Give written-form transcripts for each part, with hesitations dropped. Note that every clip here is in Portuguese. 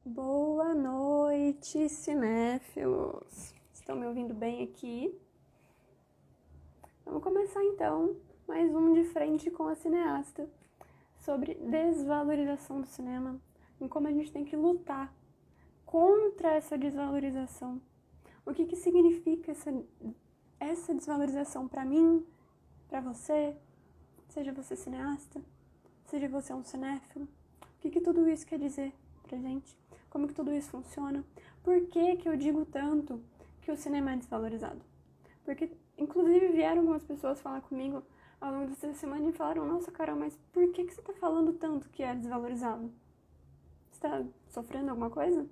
Boa noite, cinéfilos! Estão me ouvindo bem aqui? Vamos começar então mais um De Frente com a Cineasta sobre desvalorização do cinema e como a gente tem que lutar contra essa desvalorização. O que significa essa desvalorização para mim, para você, seja você cineasta, seja você um cinéfilo? O que tudo isso quer dizer pra gente? Como que tudo isso funciona? Por que eu digo tanto que o cinema é desvalorizado? Porque, inclusive, vieram algumas pessoas falar comigo ao longo dessa semana e falaram: nossa, Carol, mas por que você tá falando tanto que é desvalorizado? Você tá sofrendo alguma coisa?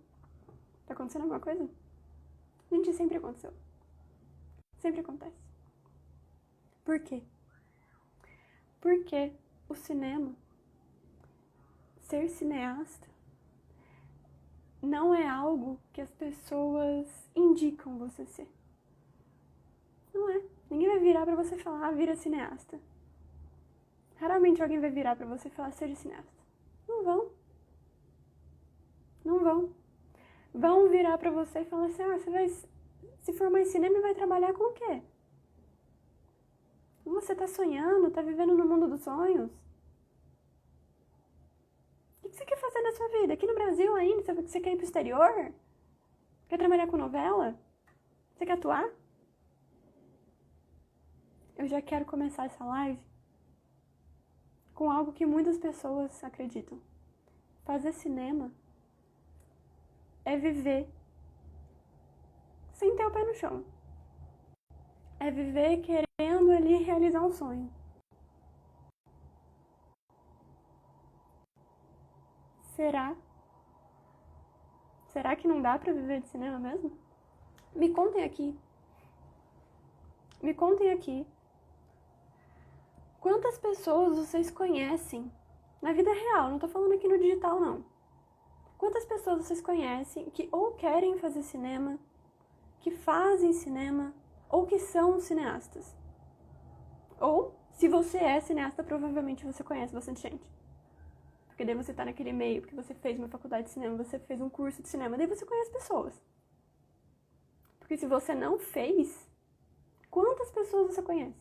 Tá acontecendo alguma coisa? Gente, sempre aconteceu. Sempre acontece. Por quê? Porque o cinema, ser cineasta, não é algo que as pessoas indicam você ser. Não é. Ninguém vai virar pra você e falar, vira cineasta. Raramente alguém vai virar pra você e falar, seja cineasta. Não vão. Não vão. Vão virar pra você e falar assim, você vai se formar em cinema e vai trabalhar com o quê? Você tá sonhando, tá vivendo no mundo dos sonhos? O que você quer fazer na sua vida? Aqui no Brasil ainda? Você quer ir pro exterior? Quer trabalhar com novela? Você quer atuar? Eu já quero começar essa live com algo que muitas pessoas acreditam. Fazer cinema é viver sem ter o pé no chão. É viver querendo ali realizar um sonho. Será? Será que não dá pra viver de cinema mesmo? Me contem aqui. Me contem aqui. Quantas pessoas vocês conhecem na vida real? Não tô falando aqui no digital, não. Quantas pessoas vocês conhecem que ou querem fazer cinema, que fazem cinema, ou que são cineastas? Ou, se você é cineasta, provavelmente você conhece bastante gente. Porque daí você tá naquele meio, porque você fez uma faculdade de cinema, você fez um curso de cinema, daí você conhece pessoas. Porque se você não fez, quantas pessoas você conhece?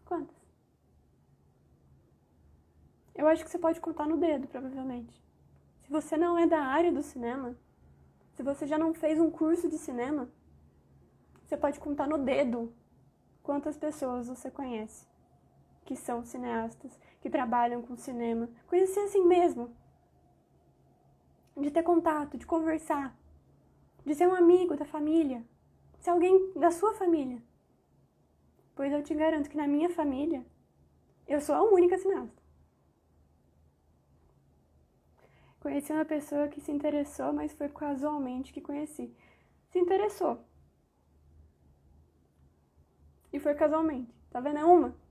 Quantas? Eu acho que você pode contar no dedo, provavelmente. Se você não é da área do cinema, se você já não fez um curso de cinema, você pode contar no dedo quantas pessoas você conhece que são cineastas, que trabalham com cinema. Conhecer assim mesmo. De ter contato, de conversar, de ser um amigo da família, ser alguém da sua família. Pois eu te garanto que na minha família, eu sou a única cineasta. Conheci uma pessoa que se interessou, mas foi casualmente que conheci. Se interessou. E foi casualmente. Tá vendo? É uma.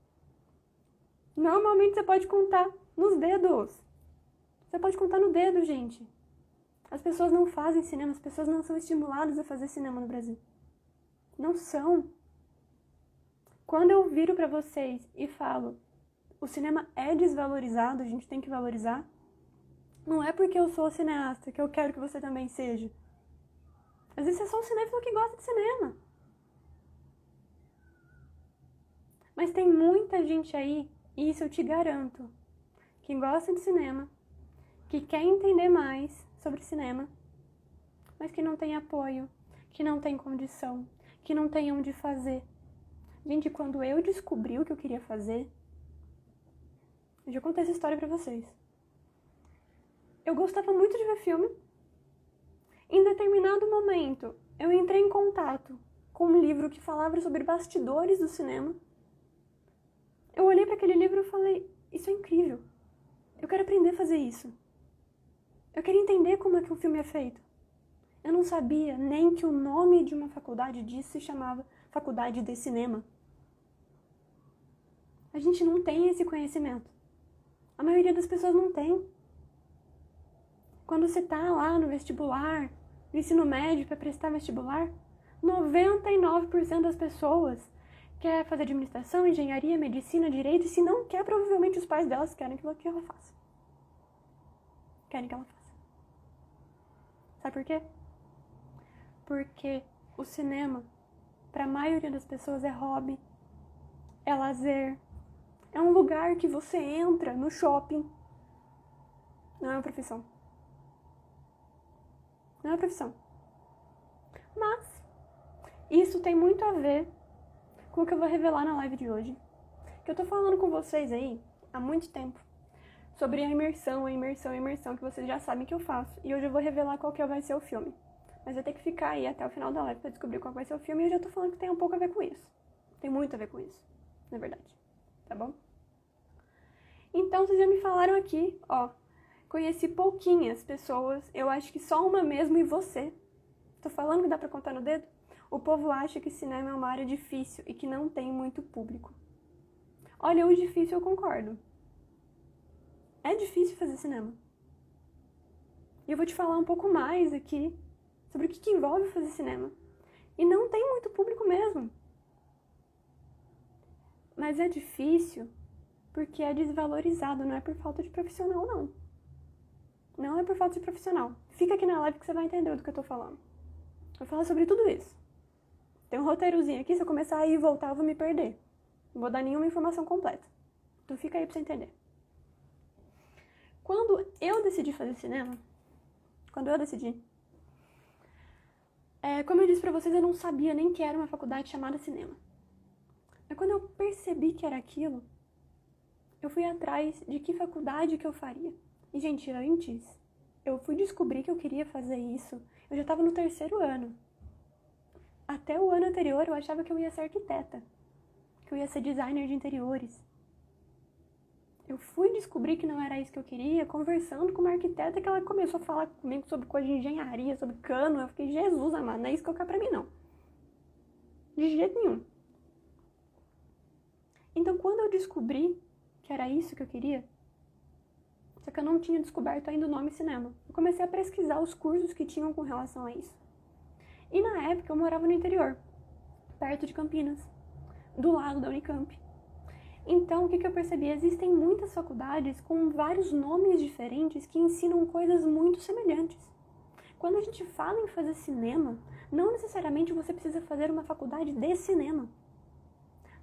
Normalmente você pode contar nos dedos. Você pode contar no dedo, gente. As pessoas não fazem cinema, as pessoas não são estimuladas a fazer cinema no Brasil. Não são. Quando eu viro pra vocês e falo, o cinema é desvalorizado, a gente tem que valorizar, não é porque eu sou cineasta que eu quero que você também seja. Às vezes você é só um cinéfilo que gosta de cinema. Mas tem muita gente aí, e isso eu te garanto, que gosta de cinema, que quer entender mais sobre cinema, mas que não tem apoio, que não tem condição, que não tem onde fazer. Gente, quando eu descobri o que eu queria fazer, eu já contei essa história pra vocês. Eu gostava muito de ver filme. Em determinado momento, eu entrei em contato com um livro que falava sobre bastidores do cinema. Eu olhei para aquele livro e falei, isso é incrível. Eu quero aprender a fazer isso. Eu quero entender como é que um filme é feito. Eu não sabia nem que o nome de uma faculdade disso se chamava Faculdade de Cinema. A gente não tem esse conhecimento. A maioria das pessoas não tem. Quando você tá lá no vestibular, no ensino médio para prestar vestibular, 99% das pessoas quer fazer administração, engenharia, medicina, direito, e se não quer, provavelmente os pais delas querem que ela faça. Querem que ela faça. Sabe por quê? Porque o cinema, para a maioria das pessoas, é hobby, é lazer, é um lugar que você entra no shopping. Não é uma profissão. Não é uma profissão. Mas isso tem muito a ver com o que eu vou revelar na live de hoje. Que eu tô falando com vocês aí há muito tempo sobre a imersão, que vocês já sabem que eu faço. E hoje eu vou revelar qual que vai ser o filme. Mas vai ter que ficar aí até o final da live pra descobrir qual vai ser o filme. E eu já tô falando que tem um pouco a ver com isso. Tem muito a ver com isso, na verdade. Tá bom? Então, vocês já me falaram aqui, ó. Conheci pouquinhas pessoas. Eu acho que só uma mesmo e você. Tô falando que dá pra contar no dedo? O povo acha que cinema é uma área difícil e que não tem muito público. Olha, o difícil eu concordo. É difícil fazer cinema. E eu vou te falar um pouco mais aqui sobre o que envolve fazer cinema. E não tem muito público mesmo. Mas é difícil porque é desvalorizado, não é por falta de profissional, não. Não é por falta de profissional. Fica aqui na live que você vai entender do que eu tô falando. Eu vou falar sobre tudo isso. Tem um roteirozinho aqui, se eu começar a ir e voltar, eu vou me perder. Não vou dar nenhuma informação completa. Então fica aí pra você entender. Quando eu decidi fazer cinema, como eu disse pra vocês, eu não sabia nem que era uma faculdade chamada cinema. Mas quando eu percebi que era aquilo, eu fui atrás de que faculdade que eu faria. E, gente, antes, eu fui descobrir que eu queria fazer isso. Eu já estava no 3º ano. Até o ano anterior, eu achava que eu ia ser arquiteta. Que eu ia ser designer de interiores. Eu fui descobrir que não era isso que eu queria, conversando com uma arquiteta, que ela começou a falar comigo sobre coisa de engenharia, sobre cano. Eu fiquei, Jesus amado, não é isso que eu quero pra mim, não. De jeito nenhum. Então, quando eu descobri que era isso que eu queria, só que eu não tinha descoberto ainda o nome cinema, eu comecei a pesquisar os cursos que tinham com relação a isso. E na época eu morava no interior, perto de Campinas, do lado da Unicamp. Então, o que eu percebi? Existem muitas faculdades com vários nomes diferentes que ensinam coisas muito semelhantes. Quando a gente fala em fazer cinema, não necessariamente você precisa fazer uma faculdade de cinema.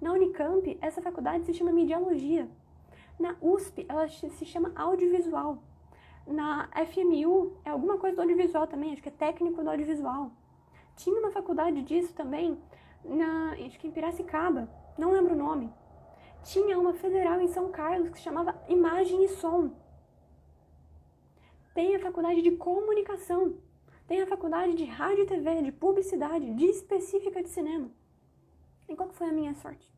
Na Unicamp, essa faculdade se chama Mediologia. Na USP, ela se chama Audiovisual. Na FMU, é alguma coisa do audiovisual também, acho que é técnico do audiovisual. Tinha uma faculdade disso também, acho que em Piracicaba, não lembro o nome. Tinha uma federal em São Carlos que se chamava Imagem e Som. Tem a faculdade de comunicação. Tem a faculdade de rádio e TV, de publicidade, de específica de cinema. E qual que foi a minha sorte?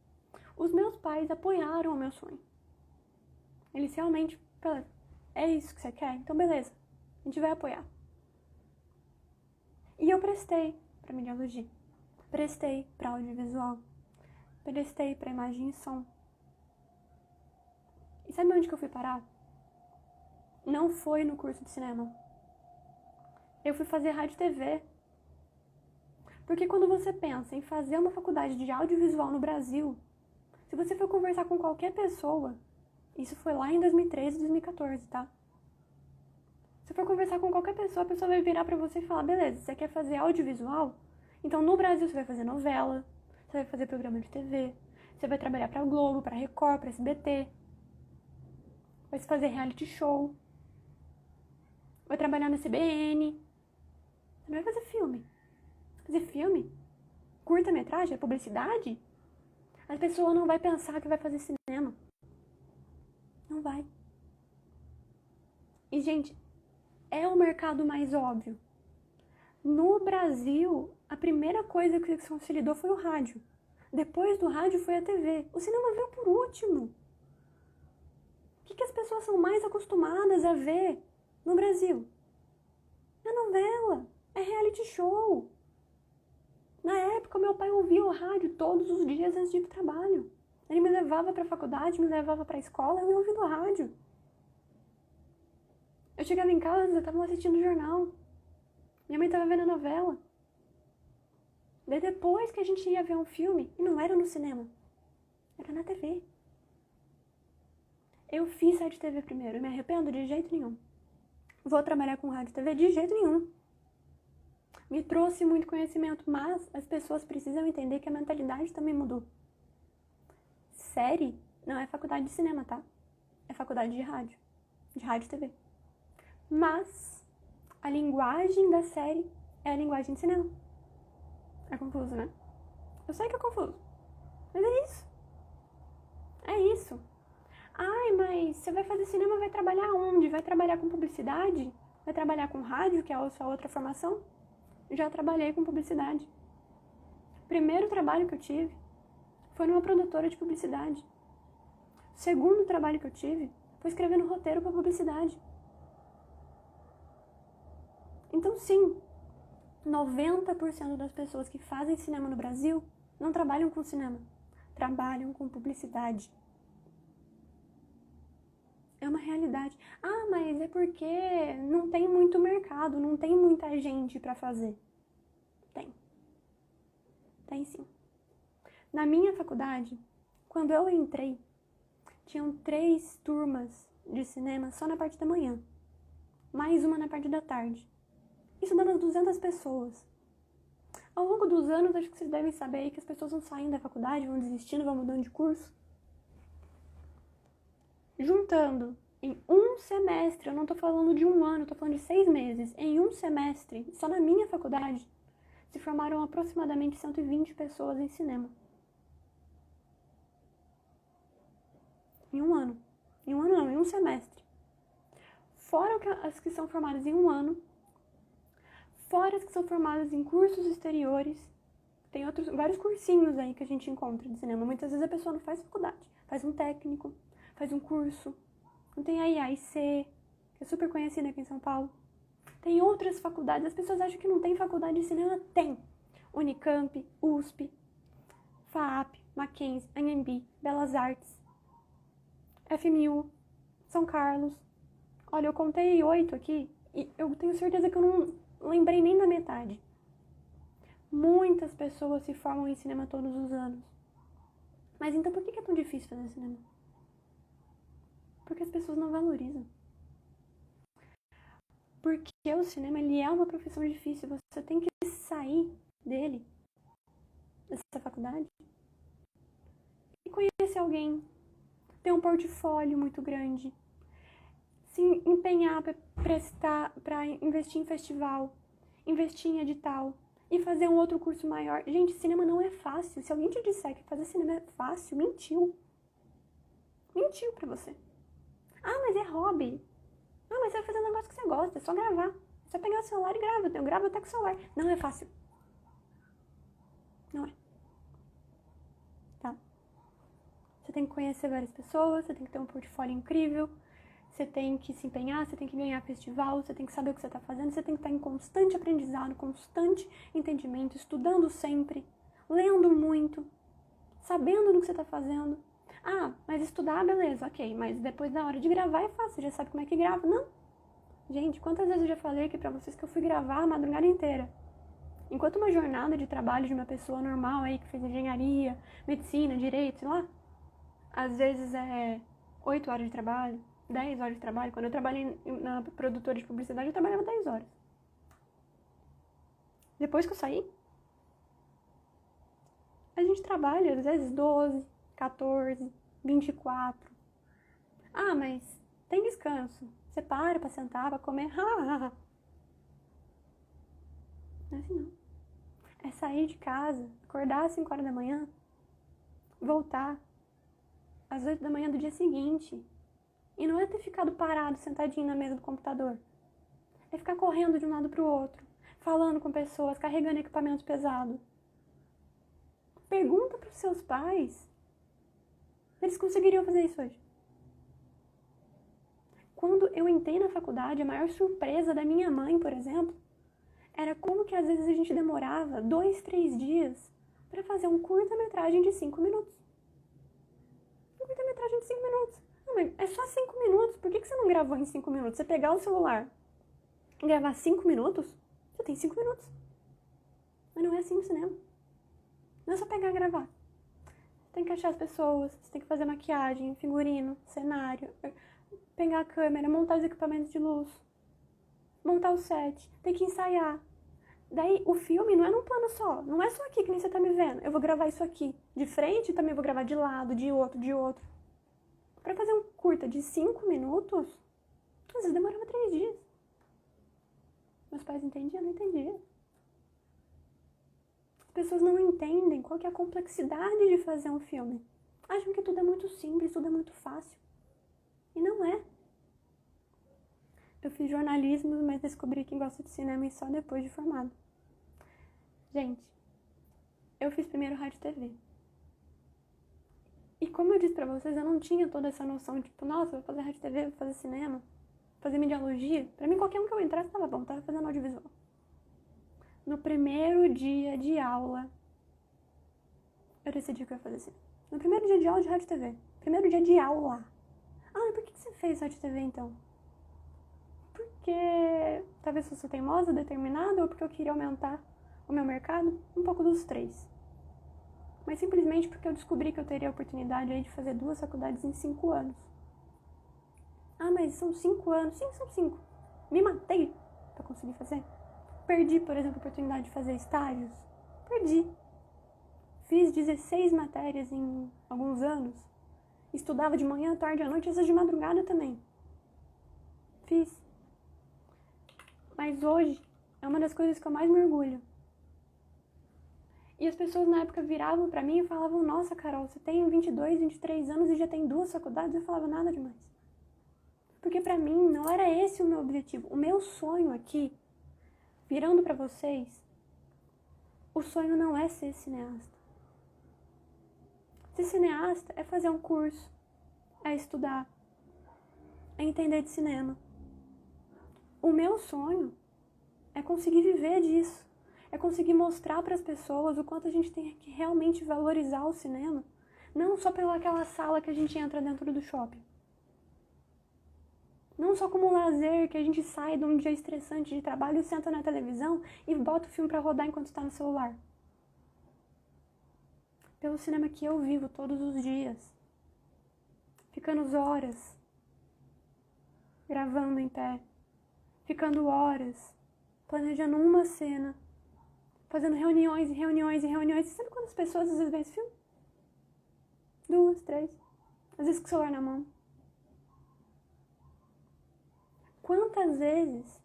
Os meus pais apoiaram o meu sonho. Eles realmente falaram, é isso que você quer? Então beleza, a gente vai apoiar. E eu prestei para mediologia, prestei para audiovisual, prestei para imagem e som. E sabe onde que eu fui parar? Não foi no curso de cinema. Eu fui fazer rádio e TV. Porque quando você pensa em fazer uma faculdade de audiovisual no Brasil, se você for conversar com qualquer pessoa, isso foi lá em 2013, 2014, tá? Se for conversar com qualquer pessoa, a pessoa vai virar pra você e falar, beleza, você quer fazer audiovisual? Então no Brasil você vai fazer novela, você vai fazer programa de TV, você vai trabalhar pra Globo, pra Record, pra SBT, vai fazer reality show, vai trabalhar na CBN, você não vai fazer filme. Fazer filme? Curta-metragem? Publicidade? A pessoa não vai pensar que vai fazer cinema. Não vai. E, gente, é o mercado mais óbvio. No Brasil, a primeira coisa que se lidou foi o rádio. Depois do rádio foi a TV. O cinema veio por último. O que as pessoas são mais acostumadas a ver no Brasil? É novela, é reality show. Na época, meu pai ouvia o rádio todos os dias antes de ir pro trabalho. Ele me levava pra faculdade, me levava pra escola, eu ia ouvindo o rádio. Eu chegava em casa, estavam assistindo o jornal. Minha mãe tava vendo a novela. Daí depois que a gente ia ver um filme, e não era no cinema, era na TV. Eu fiz rádio e TV primeiro, eu me arrependo de jeito nenhum. Vou trabalhar com rádio e TV de jeito nenhum. me trouxe muito conhecimento, mas as pessoas precisam entender que a mentalidade também mudou. Série não é faculdade de cinema, tá? É faculdade de rádio e TV. Mas a linguagem da série é a linguagem de cinema. É confuso, né? Eu sei que é confuso, mas é isso. É isso. Ai, mas você vai fazer cinema, vai trabalhar onde? Vai trabalhar com publicidade? Vai trabalhar com rádio, que é a sua outra formação? Já trabalhei com publicidade. O primeiro trabalho que eu tive foi numa produtora de publicidade. O segundo trabalho que eu tive foi escrevendo roteiro para publicidade. Então, sim, 90% das pessoas que fazem cinema no Brasil não trabalham com cinema, trabalham com publicidade. É uma realidade. Ah, mas é porque não tem muito mercado, não tem muita gente para fazer. Tem. Tem sim. Na minha faculdade, quando eu entrei, tinham 3 turmas de cinema só na parte da manhã. Mais uma na parte da tarde. Isso dando 200 pessoas. Ao longo dos anos, acho que vocês devem saber aí que as pessoas vão saindo da faculdade, vão desistindo, vão mudando de curso. Juntando em um semestre, eu não tô falando de um ano, tô falando de 6 meses. Em um semestre, só na minha faculdade, se formaram aproximadamente 120 pessoas em cinema. Em um ano. Em um ano não, em um semestre. Fora as que são formadas em um ano, fora as que são formadas em cursos exteriores. Tem vários cursinhos aí que a gente encontra de cinema. Muitas vezes a pessoa não faz faculdade, faz um técnico, faz um curso. Não tem aí a IC, que é super conhecida aqui em São Paulo. Tem outras faculdades, as pessoas acham que não tem faculdade de cinema. Tem. Unicamp, USP, FAAP, Mackenzie, Anhembi, Belas Artes, FMU, São Carlos. Olha, eu contei 8 aqui e eu tenho certeza que eu não lembrei nem da metade. Muitas pessoas se formam em cinema todos os anos. Mas então por que é tão difícil fazer cinema? Porque as pessoas não valorizam. Porque o cinema, ele é uma profissão difícil. Você tem que sair dele, dessa faculdade, e conhecer alguém, ter um portfólio muito grande, se empenhar para investir em festival, investir em edital e fazer um outro curso maior. Gente, cinema não é fácil. Se alguém te disser que fazer cinema é fácil, mentiu. Mentiu pra você. Ah, mas é hobby. Ah, mas você vai fazer um negócio que você gosta, é só gravar. É só pegar o celular e grava. Eu gravo até com o celular. Não é fácil. Não é. Tá? Você tem que conhecer várias pessoas, você tem que ter um portfólio incrível, você tem que se empenhar, você tem que ganhar festival, você tem que saber o que você está fazendo, você tem que estar em constante aprendizado, constante entendimento, estudando sempre, lendo muito, sabendo do que você está fazendo. Ah, mas estudar, beleza, ok, mas depois na hora de gravar é fácil, você já sabe como é que grava. Não. Gente, quantas vezes eu já falei aqui pra vocês que eu fui gravar a madrugada inteira? Enquanto uma jornada de trabalho de uma pessoa normal aí, que fez engenharia, medicina, direito, sei lá, às vezes é 8 horas de trabalho, 10 horas de trabalho. Quando eu trabalhei na produtora de publicidade, eu trabalhava 10 horas. Depois que eu saí, a gente trabalha às vezes 12, 14, 24. Ah, mas tem descanso. Você para pra sentar, pra comer. Não é assim não. É sair de casa, acordar às 5 horas da manhã, voltar às 8 da manhã do dia seguinte. E não é ter ficado parado, sentadinho na mesa do computador. É ficar correndo de um lado pro outro, falando com pessoas, carregando equipamento pesado. Pergunta pros seus pais. Eles conseguiriam fazer isso hoje. Quando eu entrei na faculdade, a maior surpresa da minha mãe, por exemplo, era como que às vezes a gente demorava 2, 3 dias para fazer um curta-metragem de 5 minutos. Um curta-metragem de 5 minutos. Não, mas é só 5 minutos. Por que você não gravou em 5 minutos? Você pegar o celular e gravar 5 minutos, você tem 5 minutos. Mas não é assim no cinema. Não é só pegar e gravar. Você tem que achar as pessoas, você tem que fazer maquiagem, figurino, cenário, pegar a câmera, montar os equipamentos de luz, montar o set, tem que ensaiar. Daí, o filme não é num plano só. Não é só aqui que nem você tá me vendo. Eu vou gravar isso aqui de frente e também vou gravar de lado, de outro, de outro. Pra fazer um curta de 5 minutos, às vezes demorava 3 dias. Meus pais entendiam? Não entendiam. As pessoas não entendem qual que é a complexidade de fazer um filme. Acham que tudo é muito simples, tudo é muito fácil. E não é. Eu fiz jornalismo, mas descobri que gosto de cinema só depois de formado. Gente, eu fiz primeiro rádio e TV. E como eu disse pra vocês, eu não tinha toda essa noção, tipo, nossa, vou fazer rádio e TV, vou fazer cinema, fazer mediologia. Pra mim, qualquer um que eu entrasse tava bom, tava fazendo audiovisual. No primeiro dia de aula, eu decidi que eu ia fazer cinema. No primeiro dia de aula de rádio e TV. Primeiro dia de aula. Ah, e por que você fez rádio e TV, então? Porque talvez eu sou teimosa, determinada, ou porque eu queria aumentar o meu mercado? Um pouco dos três. Mas simplesmente porque eu descobri que eu teria a oportunidade aí de fazer 2 faculdades em 5 anos. Ah, mas são 5 anos. Sim, são 5. Me matei pra conseguir fazer. Perdi, por exemplo, a oportunidade de fazer estágios. Perdi. Fiz 16 matérias em alguns anos. Estudava de manhã, tarde, à noite, às vezes de madrugada também. Fiz. Mas hoje é uma das coisas que eu mais me orgulho. E as pessoas na época viravam pra mim e falavam, nossa, Carol, você tem 22, 23 anos e já tem 2 faculdades? Eu falava, nada demais. Porque pra mim não era esse o meu objetivo. O meu sonho aqui, virando pra vocês, o sonho não é ser cineasta. Ser cineasta é fazer um curso, é estudar, é entender de cinema. O meu sonho é conseguir viver disso. É conseguir mostrar para as pessoas o quanto a gente tem que realmente valorizar o cinema. Não só pelaquela sala que a gente entra dentro do shopping. Não só como um lazer que a gente sai de um dia estressante de trabalho e senta na televisão e bota o filme para rodar enquanto está no celular. Pelo cinema que eu vivo todos os dias. Ficando horas gravando em pé. Ficando horas planejando uma cena. Fazendo reuniões e reuniões e reuniões. Você sabe quantas pessoas às vezes vê esse filme? 2, 3. Às vezes com o celular na mão. Quantas vezes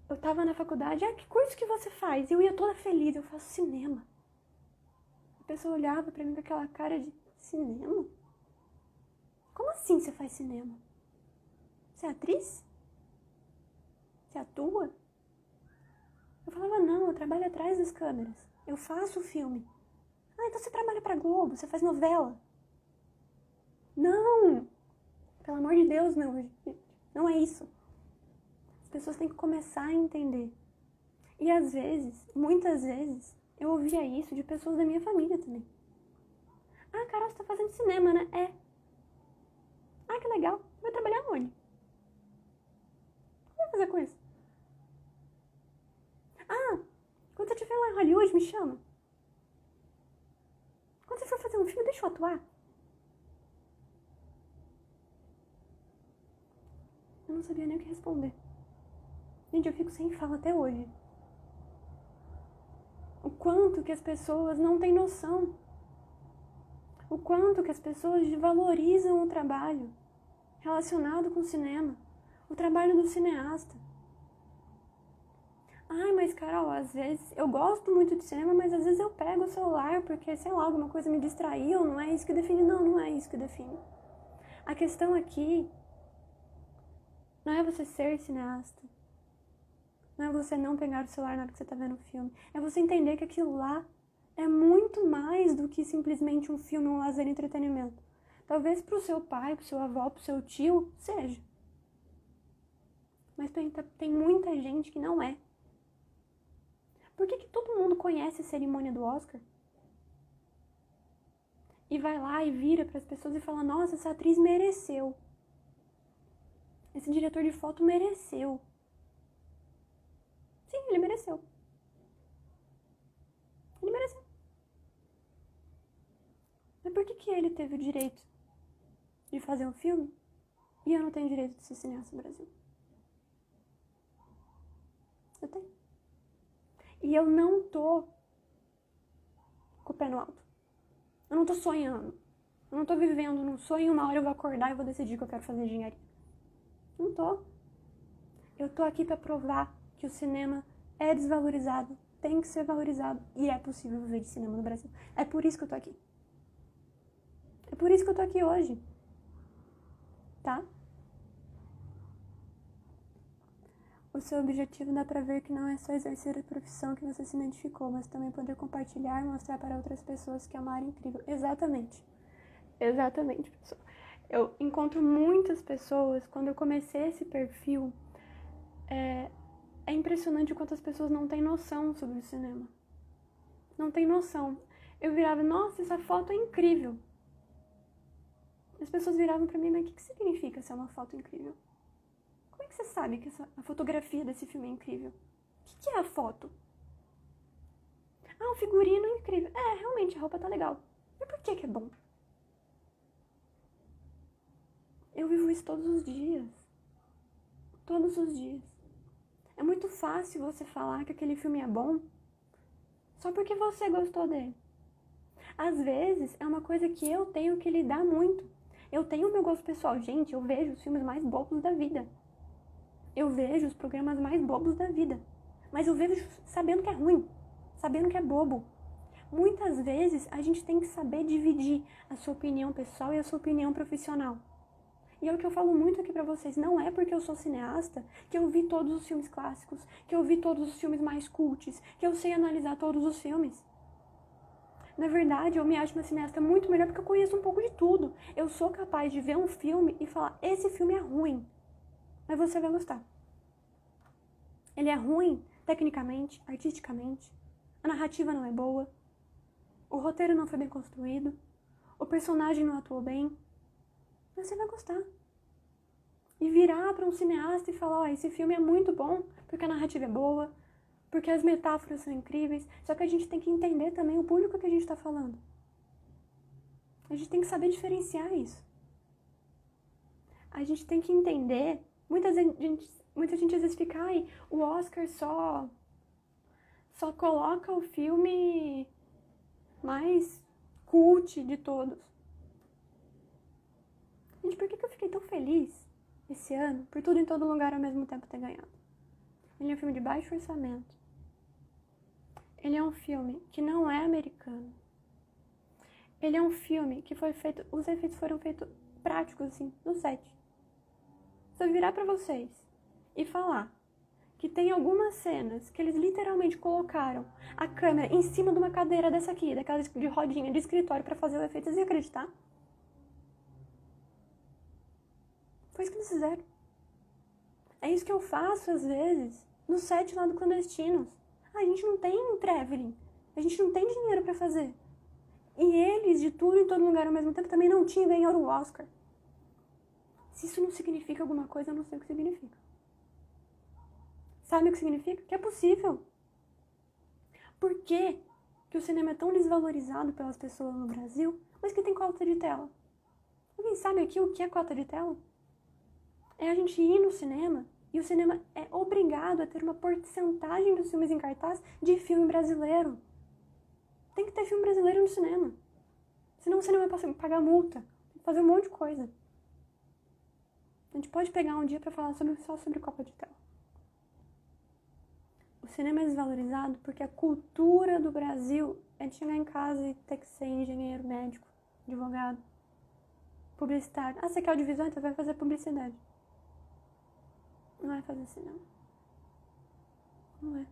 eu tava na faculdade, que curso que você faz? Eu ia toda feliz, eu faço cinema. A pessoa olhava pra mim com aquela cara de, cinema? Como assim você faz cinema? Você é atriz? Você atua? Eu falava, não, eu trabalho atrás das câmeras. Eu faço o filme. Ah, então você trabalha pra Globo, você faz novela. Não! Pelo amor de Deus, não é isso. As pessoas têm que começar a entender. E às vezes, muitas vezes, eu ouvia isso de pessoas da minha família também. Ah, Carol, você tá fazendo cinema, né? É. Ah, que legal. Vai trabalhar onde? O que vai fazer com isso? Ah, quando você estiver lá em Hollywood, me chama. Quando você for fazer um filme, deixa eu atuar. Eu não sabia nem o que responder. Gente, eu fico sem fala até hoje. O quanto que as pessoas não têm noção. O quanto que as pessoas valorizam o trabalho relacionado com o cinema. O trabalho do cineasta. Ai, mas Carol, às vezes eu gosto muito de cinema, mas às vezes eu pego o celular porque, sei lá, alguma coisa me distraiu, não é isso que define. Não, não é isso que define. A questão aqui não é você ser cineasta. Não é você não pegar o celular na hora que você tá vendo o filme. É você entender que aquilo lá é muito mais do que simplesmente um filme, um lazer e entretenimento. Talvez pro seu pai, pro seu avô, pro seu tio, seja. Mas tem muita gente que não é. Por que todo mundo conhece a cerimônia do Oscar? E vai lá e vira para as pessoas e fala, nossa, essa atriz mereceu. Esse diretor de foto mereceu. Sim, ele mereceu. Ele mereceu. Mas por que ele teve o direito de fazer um filme e eu não tenho direito de ser cineasta no Brasil? Eu tenho. E eu não tô com o pé no alto. Eu não tô sonhando. Eu não tô vivendo num sonho, uma hora eu vou acordar e vou decidir que eu quero fazer engenharia. Não tô. Eu tô aqui pra provar que o cinema é desvalorizado, tem que ser valorizado e é possível viver de cinema no Brasil. É por isso que eu tô aqui. É por isso que eu tô aqui hoje. Tá? O seu objetivo dá pra ver que não é só exercer a profissão que você se identificou, mas também poder compartilhar e mostrar para outras pessoas que é uma área incrível. Exatamente. Exatamente, pessoal. Eu encontro muitas pessoas, quando eu comecei esse perfil, é impressionante o quanto as pessoas não têm noção sobre o cinema. Não tem noção. Eu virava, nossa, essa foto é incrível. As pessoas viravam pra mim, mas o que significa ser uma foto incrível? Como é que você sabe que a fotografia desse filme é incrível? O que é a foto? Ah, um figurino incrível. É, realmente, a roupa tá legal. E por que é bom? Eu vivo isso todos os dias. Todos os dias. É muito fácil você falar que aquele filme é bom só porque você gostou dele. Às vezes, é uma coisa que eu tenho que lidar muito. Eu tenho o meu gosto pessoal. Gente, eu vejo os filmes mais bobos da vida. Eu vejo os programas mais bobos da vida. Mas eu vejo sabendo que é ruim, sabendo que é bobo. Muitas vezes, a gente tem que saber dividir a sua opinião pessoal e a sua opinião profissional. E é o que eu falo muito aqui pra vocês. Não é porque eu sou cineasta que eu vi todos os filmes clássicos, que eu vi todos os filmes mais cults, que eu sei analisar todos os filmes. Na verdade, eu me acho uma cineasta muito melhor porque eu conheço um pouco de tudo. Eu sou capaz de ver um filme e falar, esse filme é ruim, mas você vai gostar. Ele é ruim tecnicamente, artisticamente, a narrativa não é boa, o roteiro não foi bem construído, o personagem não atuou bem, mas você vai gostar. E virar para um cineasta e falar, esse filme é muito bom porque a narrativa é boa, porque as metáforas são incríveis, só que a gente tem que entender também o público que a gente está falando. A gente tem que saber diferenciar isso. A gente tem que entender, muita gente às vezes fica, o Oscar só coloca o filme mais cult de todos. Gente, por que eu fiquei tão feliz esse ano por Tudo em Todo Lugar ao mesmo tempo ter ganhado? Ele é um filme de baixo orçamento. Ele é um filme que não é americano. Ele é um filme que foi feito, os efeitos foram feitos práticos, assim, no set. Se eu virar pra vocês e falar que tem algumas cenas que eles literalmente colocaram a câmera em cima de uma cadeira dessa aqui, daquela de rodinha de escritório pra fazer o efeito, vocês iam acreditar? Foi isso que eles fizeram. É isso que eu faço, às vezes, no set lá do Clandestinos. A gente não tem traveling. A gente não tem dinheiro pra fazer. E eles, de tudo em todo lugar ao mesmo tempo, também não tinham ganhado o Oscar. Se isso não significa alguma coisa, eu não sei o que significa. Sabe o que significa? Que é possível. Por que o cinema é tão desvalorizado pelas pessoas no Brasil, mas que tem cota de tela? Alguém sabe aqui o que é cota de tela? É a gente ir no cinema e o cinema é obrigado a ter uma porcentagem dos filmes em cartaz de filme brasileiro. Tem que ter filme brasileiro no cinema. Senão o cinema vai pagar multa, fazer um monte de coisa. A gente pode pegar um dia pra falar só sobre Copa de Tela. O cinema é desvalorizado porque a cultura do Brasil é de chegar em casa e ter que ser engenheiro, médico, advogado, publicitário. Ah, você quer audiovisual? Então vai fazer publicidade. Não é fazer cinema. Não é.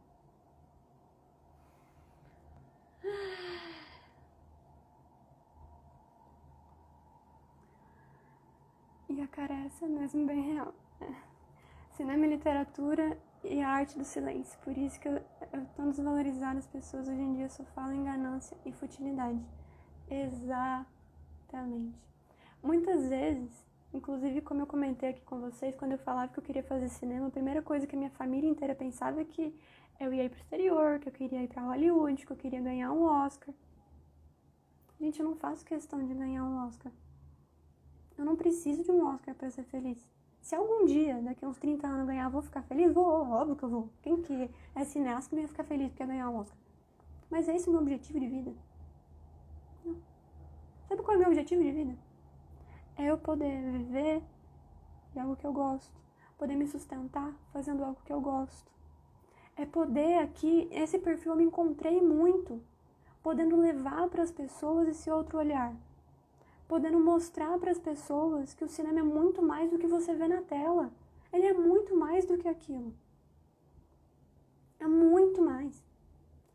E a cara é essa mesmo, bem real. Cinema e literatura e a arte do silêncio. Por isso que eu tão desvalorizada, as pessoas hoje em dia só falam em ganância e futilidade. Exatamente. Muitas vezes, inclusive como eu comentei aqui com vocês, quando eu falava que eu queria fazer cinema, a primeira coisa que a minha família inteira pensava é que eu ia ir pro exterior, que eu queria ir pra Hollywood, que eu queria ganhar um Oscar. Gente, eu não faço questão de ganhar um Oscar. Eu não preciso de um Oscar pra ser feliz. Se algum dia, daqui a uns 30 anos, eu ganhar, eu vou ficar feliz? Vou, óbvio que eu vou. Quem que é cineasta que não ia ficar feliz porque ia ganhar um Oscar? Mas é esse o meu objetivo de vida? Não. Sabe qual é o meu objetivo de vida? É eu poder viver de algo que eu gosto. Poder me sustentar fazendo algo que eu gosto. É poder aqui, esse perfil eu me encontrei muito, podendo levar para as pessoas esse outro olhar. Podendo mostrar para as pessoas que o cinema é muito mais do que você vê na tela. Ele é muito mais do que aquilo. É muito mais.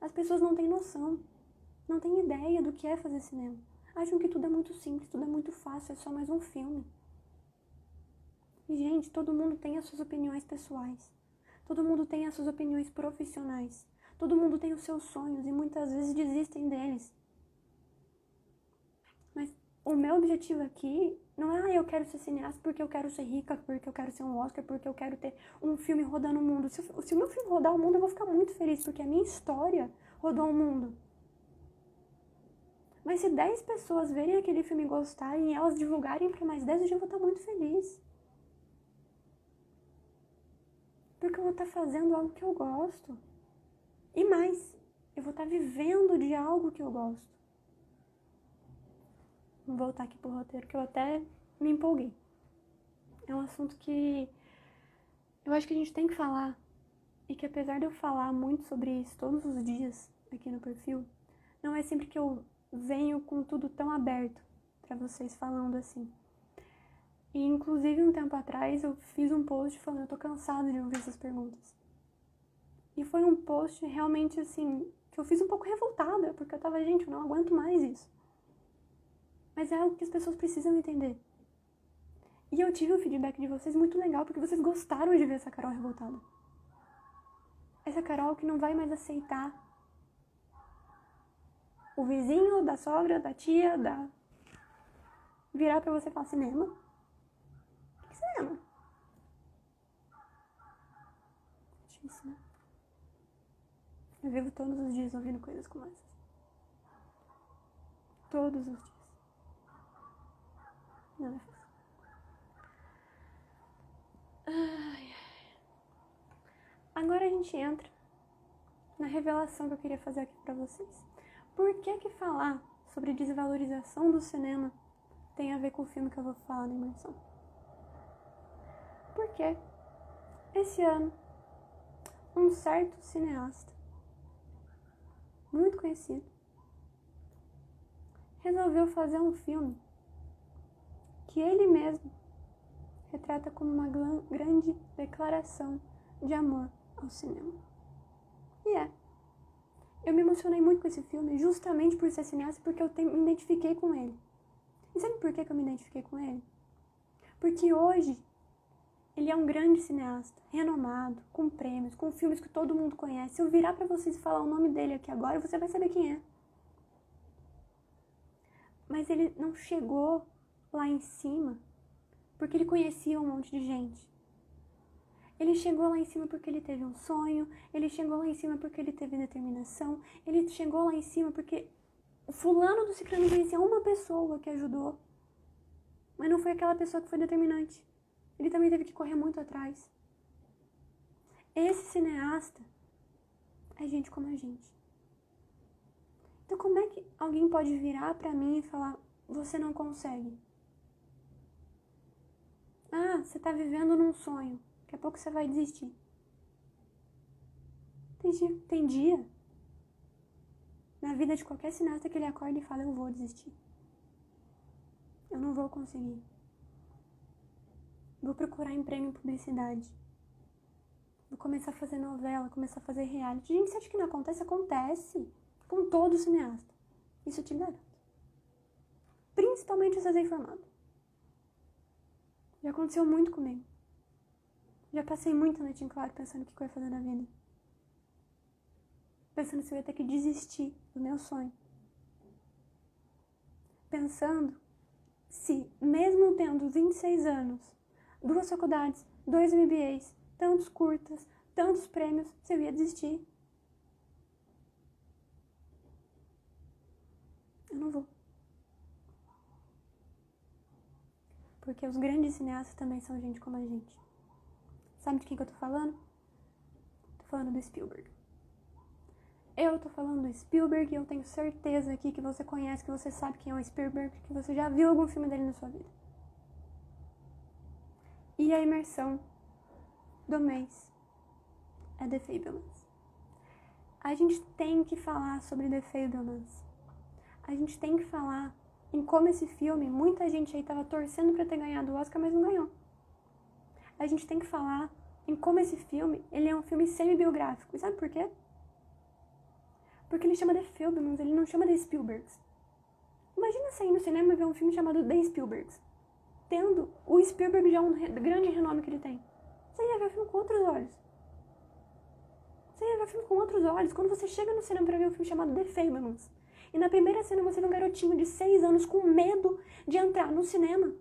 As pessoas não têm noção, não têm ideia do que é fazer cinema. Acham que tudo é muito simples, tudo é muito fácil, é só mais um filme. E, gente, todo mundo tem as suas opiniões pessoais. Todo mundo tem as suas opiniões profissionais. Todo mundo tem os seus sonhos e muitas vezes desistem deles. Mas o meu objetivo aqui não é eu quero ser cineasta porque eu quero ser rica, porque eu quero ser um Oscar, porque eu quero ter um filme rodando o mundo. Se o meu filme rodar o mundo, eu vou ficar muito feliz, porque a minha história rodou o mundo. Mas se 10 pessoas verem aquele filme e gostarem e elas divulgarem para mais 10, eu já vou estar muito feliz. Porque eu vou estar fazendo algo que eu gosto. E mais, eu vou estar vivendo de algo que eu gosto. Vou voltar aqui pro roteiro, que eu até me empolguei. É um assunto que eu acho que a gente tem que falar. E que apesar de eu falar muito sobre isso todos os dias aqui no perfil, não é sempre que eu venho com tudo tão aberto pra vocês falando assim. E inclusive um tempo atrás eu fiz um post falando, eu tô cansada de ouvir essas perguntas. E foi um post realmente assim, que eu fiz um pouco revoltada, porque eu tava, gente, eu não aguento mais isso. Mas é algo que as pessoas precisam entender. E eu tive um feedback de vocês muito legal, porque vocês gostaram de ver essa Carol revoltada. Essa Carol que não vai mais aceitar o vizinho, da sogra, da tia, virar pra você e falar, cinema? Que cinema? Difícil, né? Eu vivo todos os dias ouvindo coisas como essas. Todos os dias. Não é fácil. Ai. Agora a gente entra na revelação que eu queria fazer aqui pra vocês. Por que falar sobre desvalorização do cinema tem a ver com o filme que eu vou falar na imersão? Porque esse ano, um certo cineasta, muito conhecido, resolveu fazer um filme que ele mesmo retrata como uma grande declaração de amor ao cinema. E eu me emocionei muito com esse filme justamente por ser cineasta, porque eu me identifiquei com ele. E sabe por que eu me identifiquei com ele? Porque hoje ele é um grande cineasta, renomado, com prêmios, com filmes que todo mundo conhece. Se eu virar pra vocês e falar o nome dele aqui agora, você vai saber quem é. Mas ele não chegou lá em cima porque ele conhecia um monte de gente. Ele chegou lá em cima porque ele teve um sonho, ele chegou lá em cima porque ele teve determinação, ele chegou lá em cima porque o fulano do ciclano conhecia uma pessoa que ajudou, mas não foi aquela pessoa que foi determinante. Ele também teve que correr muito atrás. Esse cineasta é gente como a gente. Então como é que alguém pode virar pra mim e falar, você não consegue? Ah, você tá vivendo num sonho, daqui a pouco você vai desistir. Tem dia na vida de qualquer cineasta que ele acorda e fala, eu vou desistir. Eu não vou conseguir. Vou procurar emprego em publicidade. Vou começar a fazer novela, começar a fazer reality. Gente, você acha que não acontece? Acontece com todo cineasta. Isso eu te garanto. Principalmente se você é informado. Já aconteceu muito comigo. Já passei muita noite em claro pensando o que eu ia fazer na vida. Pensando se eu ia ter que desistir do meu sonho. Pensando se, mesmo tendo 26 anos, 2 faculdades, 2 MBAs, tantos curtas, tantos prêmios, se eu ia desistir. Eu não vou. Porque os grandes cineastas também são gente como a gente. Sabe de quem que eu tô falando? Tô falando do Spielberg. Eu tô falando do Spielberg e eu tenho certeza aqui que você conhece, que você sabe quem é o Spielberg, que você já viu algum filme dele na sua vida. E a imersão do mês é The Fabelmans. A gente tem que falar sobre The Fabelmans. A gente tem que falar em como esse filme, muita gente aí tava torcendo pra ter ganhado o Oscar, mas não ganhou. A gente tem que falar em como esse filme, ele é um filme semi-biográfico. E sabe por quê? Porque ele chama The Fabelmans, ele não chama The Spielbergs. Imagina sair no cinema e ver um filme chamado The Spielbergs. Tendo o Spielberg já um grande renome que ele tem. Você ia ver o filme com outros olhos. Você ia ver o filme com outros olhos quando você chega no cinema pra ver um filme chamado The Fabelmans. E na primeira cena você vê um garotinho de 6 anos com medo de entrar no cinema.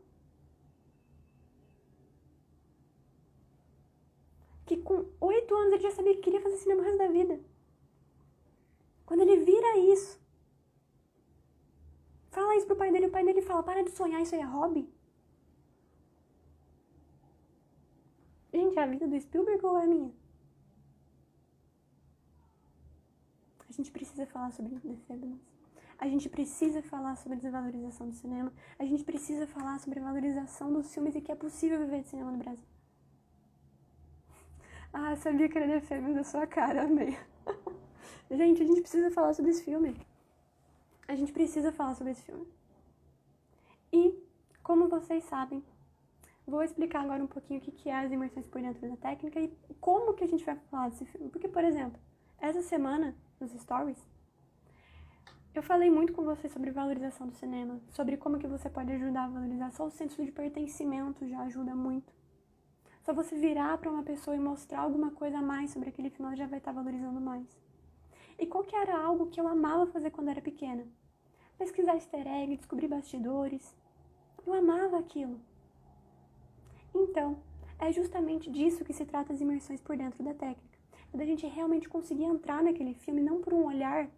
Que com 8 anos ele já sabia que queria fazer cinema o resto da vida. Quando ele vira isso, fala isso pro pai dele, o pai dele fala, para de sonhar, isso aí é hobby. Gente, é a vida do Spielberg ou é a minha? A gente precisa falar sobre The Fabelmans. A gente precisa falar sobre desvalorização do cinema. A gente precisa falar sobre a valorização dos filmes e que é possível viver de cinema no Brasil. Ah, sabia que era The Fabelmans da sua cara, amei. Gente, a gente precisa falar sobre esse filme. A gente precisa falar sobre esse filme. E, como vocês sabem, vou explicar agora um pouquinho o que é as imersões por dentro da técnica e como que a gente vai falar desse filme. Porque, por exemplo, essa semana, nos stories, eu falei muito com vocês sobre valorização do cinema, sobre como que você pode ajudar a valorizar. Só o senso de pertencimento já ajuda muito. Só você virar pra uma pessoa e mostrar alguma coisa a mais sobre aquele filme, ela já vai estar valorizando mais. E qual que era algo que eu amava fazer quando era pequena? Pesquisar easter egg, descobrir bastidores. Eu amava aquilo. Então, é justamente disso que se trata as imersões por dentro da técnica. É da gente realmente conseguir entrar naquele filme, não por um olhar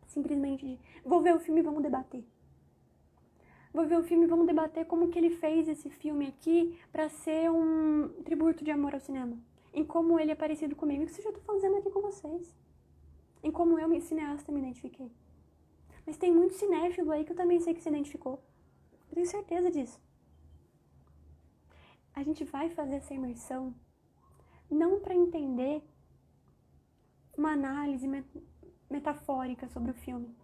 simplesmente de vou ver o filme e vamos debater. Vou ver o filme e vamos debater como que ele fez esse filme aqui pra ser um tributo de amor ao cinema. Em como ele é parecido comigo, isso eu já tô fazendo aqui com vocês. Em como eu, cineasta, me identifiquei. Mas tem muito cinéfilo aí que eu também sei que se identificou. Eu tenho certeza disso. A gente vai fazer essa imersão não para entender uma análise metafórica sobre o filme.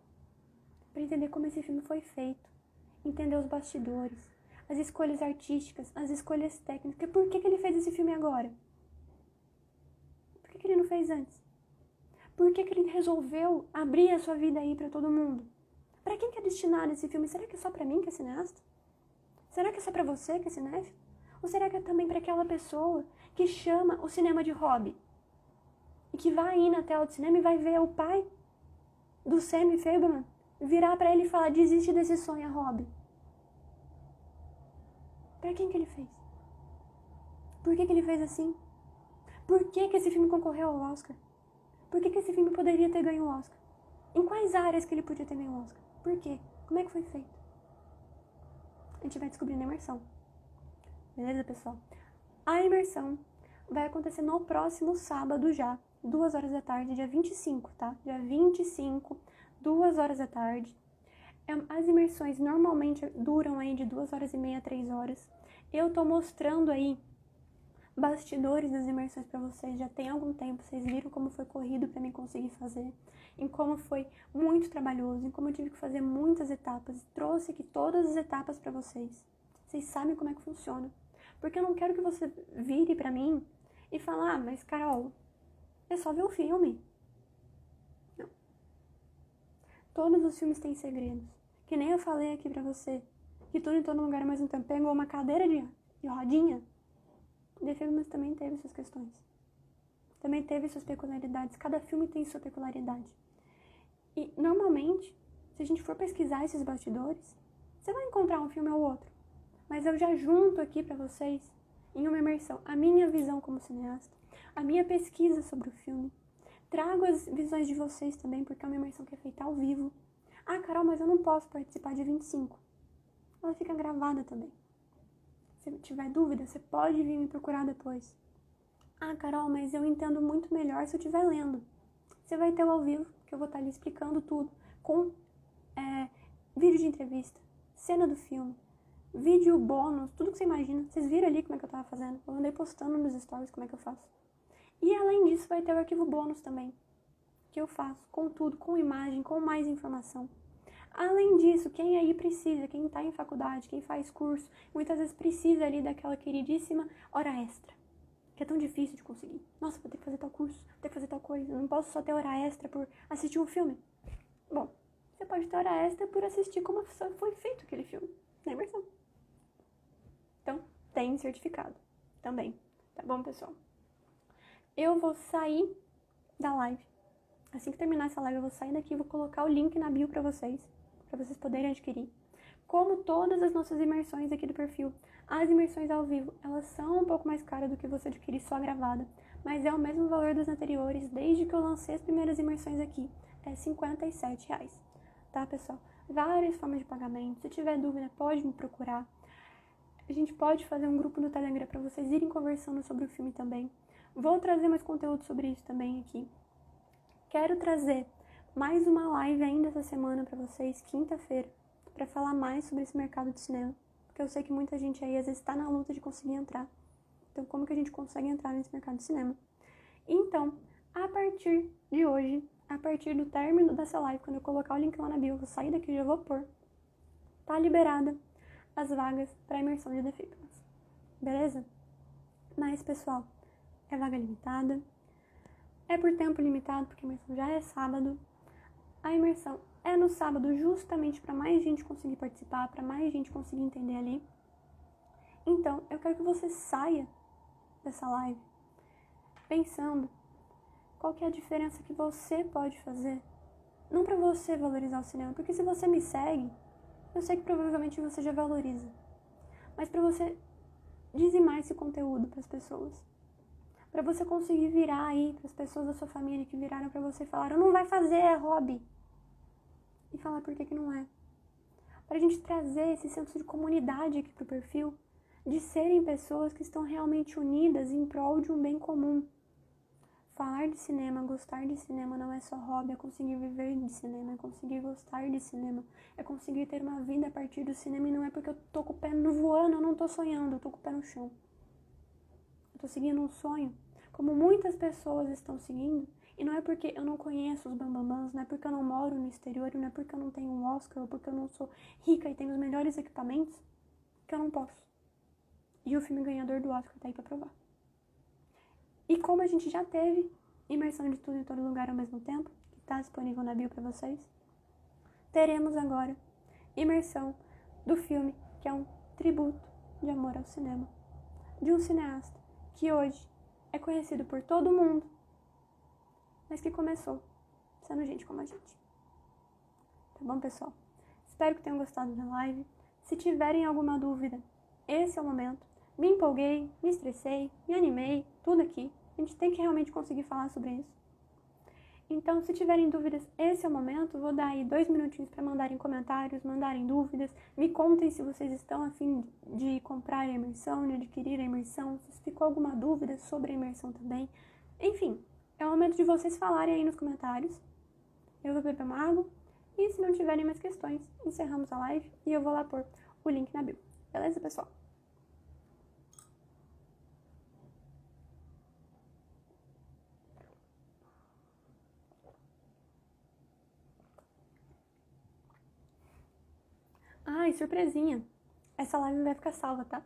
Para entender como esse filme foi feito. Entender os bastidores, as escolhas artísticas, as escolhas técnicas. Por que ele fez esse filme agora? Por que ele não fez antes? Por que ele resolveu abrir a sua vida aí pra todo mundo? Pra quem que é destinado esse filme? Será que é só pra mim que é cineasta? Será que é só pra você que é cinéfilo? Ou será que é também pra aquela pessoa que chama o cinema de hobby? E que vai ir na tela do cinema e vai ver o pai do Sam Fabelman virar pra ele e falar, desiste desse sonho, é hobby. Pra quem que ele fez? Por que ele fez assim? Por que esse filme concorreu ao Oscar? Por que esse filme poderia ter ganho o Oscar? Em quais áreas que ele podia ter ganho o Oscar? Por quê? Como é que foi feito? A gente vai descobrir na imersão. Beleza, pessoal? A imersão vai acontecer no próximo sábado já, 2 horas da tarde, dia 25, tá? Dia 25, 2 horas da tarde. As imersões normalmente duram aí de 2 horas e meia a 3 horas. Eu tô mostrando aí bastidores das imersões pra vocês, já tem algum tempo, vocês viram como foi corrido pra mim conseguir fazer, em como foi muito trabalhoso, em como eu tive que fazer muitas etapas, trouxe aqui todas as etapas pra vocês. Vocês sabem como é que funciona. Porque eu não quero que você vire pra mim e fale, ah, mas Carol, é só ver o filme. Não. Todos os filmes têm segredos. Que nem eu falei aqui pra você, que Tudo em Todo Lugar ao Mesmo Tempo pegou uma cadeira de rodinha. The Fabelmans também teve suas questões. Também teve suas peculiaridades. Cada filme tem sua peculiaridade. E, normalmente, se a gente for pesquisar esses bastidores, você vai encontrar um filme ou outro. Mas eu já junto aqui pra vocês, em uma imersão, a minha visão como cineasta, a minha pesquisa sobre o filme. Trago as visões de vocês também, porque é uma imersão que é feita ao vivo. Ah, Carol, mas eu não posso participar de 25. Ela fica gravada também. Se tiver dúvida, você pode vir me procurar depois. Ah, Carol, mas eu entendo muito melhor se eu estiver lendo. Você vai ter o ao vivo, que eu vou estar ali explicando tudo, com vídeo de entrevista, cena do filme, vídeo bônus, tudo que você imagina. Vocês viram ali como é que eu tava fazendo? Eu andei postando nos stories como é que eu faço. E além disso, vai ter o arquivo bônus também, que eu faço com tudo, com imagem, com mais informação. Além disso, quem aí precisa, quem tá em faculdade, quem faz curso, muitas vezes precisa ali daquela queridíssima hora extra, que é tão difícil de conseguir. Nossa, vou ter que fazer tal curso, vou ter que fazer tal coisa, eu não posso só ter hora extra por assistir um filme. Bom, você pode ter hora extra por assistir como foi feito aquele filme, na imersão. Então, tem certificado também, tá bom, pessoal? Eu vou sair da live. Assim que terminar essa live, eu vou sair daqui e vou colocar o link na bio pra vocês poderem adquirir. Como todas as nossas imersões aqui do perfil, as imersões ao vivo, elas são um pouco mais caras do que você adquirir só gravada, mas é o mesmo valor das anteriores, desde que eu lancei as primeiras imersões aqui, é R$57, tá, pessoal? Várias formas de pagamento, se tiver dúvida, pode me procurar. A gente pode fazer um grupo no Telegram para vocês irem conversando sobre o filme também. Vou trazer mais conteúdo sobre isso também aqui. Quero trazer mais uma live ainda essa semana para vocês, quinta-feira, para falar mais sobre esse mercado de cinema. Porque eu sei que muita gente aí às vezes está na luta de conseguir entrar. Então, como que a gente consegue entrar nesse mercado de cinema? Então, a partir de hoje, a partir do término dessa live, quando eu colocar o link lá na bio, eu vou sair daqui e já vou pôr. Tá liberada as vagas para imersão de The Fabelmans. Beleza? Mas, pessoal, é vaga limitada. É por tempo limitado, porque a imersão já é sábado. A imersão é no sábado justamente para mais gente conseguir participar, para mais gente conseguir entender ali. Então, eu quero que você saia dessa live pensando qual que é a diferença que você pode fazer. Não para você valorizar o cinema, porque se você me segue, eu sei que provavelmente você já valoriza. Mas para você dizimar esse conteúdo para as pessoas. Para você conseguir virar aí para as pessoas da sua família que viraram para você e falaram, não vai fazer, é hobby. E falar por que não é. Para a gente trazer esse senso de comunidade aqui pro perfil, de serem pessoas que estão realmente unidas em prol de um bem comum. Falar de cinema, gostar de cinema não é só hobby, é conseguir viver de cinema, é conseguir gostar de cinema, é conseguir ter uma vida a partir do cinema e não é porque eu tô com o pé no voando, eu não tô sonhando, eu tô com o pé no chão. Eu tô seguindo um sonho, como muitas pessoas estão seguindo, e não é porque eu não conheço os bambambãs, não é porque eu não moro no exterior, não é porque eu não tenho um Oscar, ou porque eu não sou rica e tenho os melhores equipamentos, que eu não posso. E o filme ganhador do Oscar tá aí pra provar. E como a gente já teve imersão de tudo em todo lugar ao mesmo tempo, que tá disponível na bio pra vocês, teremos agora imersão do filme, que é um tributo de amor ao cinema, de um cineasta que hoje é conhecido por todo mundo, mas que começou sendo gente como a gente. Tá bom, pessoal? Espero que tenham gostado da live. Se tiverem alguma dúvida, esse é o momento. Me empolguei, me estressei, me animei, tudo aqui. A gente tem que realmente conseguir falar sobre isso. Então, se tiverem dúvidas, esse é o momento. Vou dar aí 2 minutinhos para mandarem comentários, mandarem dúvidas. Me contem se vocês estão a fim de comprar a imersão, de adquirir a imersão. Se ficou alguma dúvida sobre a imersão também. Enfim, é o momento de vocês falarem aí nos comentários. Eu vou beber uma água. E se não tiverem mais questões, encerramos a live e eu vou lá pôr o link na bio. Beleza, pessoal? Ah, e surpresinha. Essa live vai ficar salva, tá?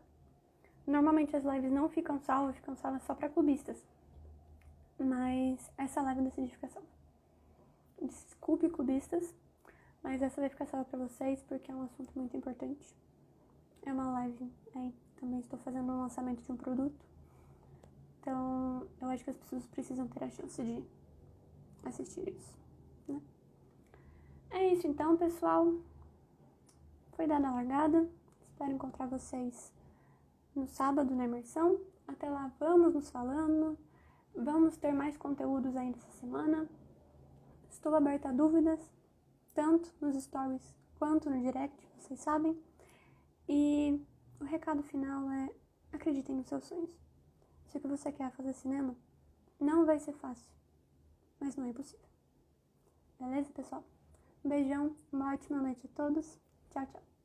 Normalmente as lives não ficam salvas só pra clubistas. Mas essa live eu decidi ficar salva. Desculpe, clubistas, mas essa vai ficar salva pra vocês porque é um assunto muito importante. É uma live, também estou fazendo um lançamento de um produto. Então, eu acho que as pessoas precisam ter a chance de assistir isso, né? É isso então, pessoal. Foi dada a largada. Espero encontrar vocês no sábado na imersão. Até lá, vamos nos falando. Vamos ter mais conteúdos ainda essa semana. Estou aberta a dúvidas, tanto nos stories quanto no direct, vocês sabem. E o recado final é: acreditem nos seus sonhos. Se o que você quer é fazer cinema, não vai ser fácil, mas não é impossível. Beleza, pessoal? Um beijão, uma ótima noite a todos. Tchau, tchau.